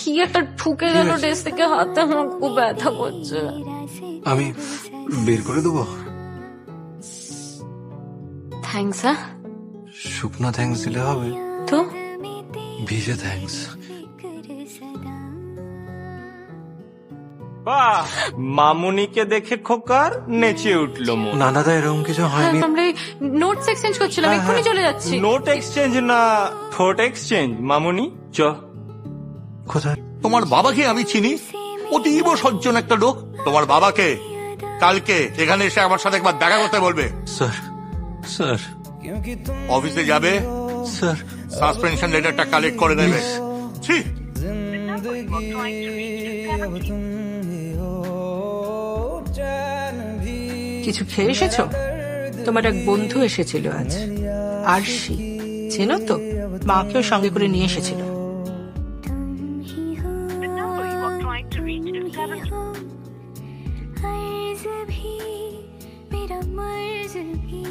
কি একটা ঠুকে গেল ড্রেস থেকে হাতে, আমার খুব ব্যথা করছে। আমি বের করে দেবো? থ্যাঙ্কস। হ্যাঁ শুকনো থ্যাঙ্কস দিলে হবে? তো ভিজে থ্যাঙ্কস। বাহ, মামুনিকে দেখে খোকার নেচে উঠলো মন। না দাদা, এরকম কিছু হয়নি। আমরা নোটস এক্সচেঞ্জ করছিলাম, এক্ষুনি চলে যাচ্ছি। নোট এক্সচেঞ্জ না, থট এক্সচেঞ্জ। মামুনি চ। কোথায়? তোমার বাবাকে আমি চিনি, অতীব সজ্জন একটা লোক। তোমার বাবাকে কালকে এখানে এসে আমার সাথে একবার দেখা করতে বলবে। স্যার, স্যার, অফিসে যাবে, স্যার, সাসপেনশন লেটারটা কালেক্ট করে নেবে। ছি! কিছু খেয়ে এসেছো? তোমার এক বন্ধু এসেছিল আজ, আরশি, চেনো তো? মাকেও সঙ্গে করে নিয়ে এসেছিল। अर्ज़ भी मेरा मर्ज़ भी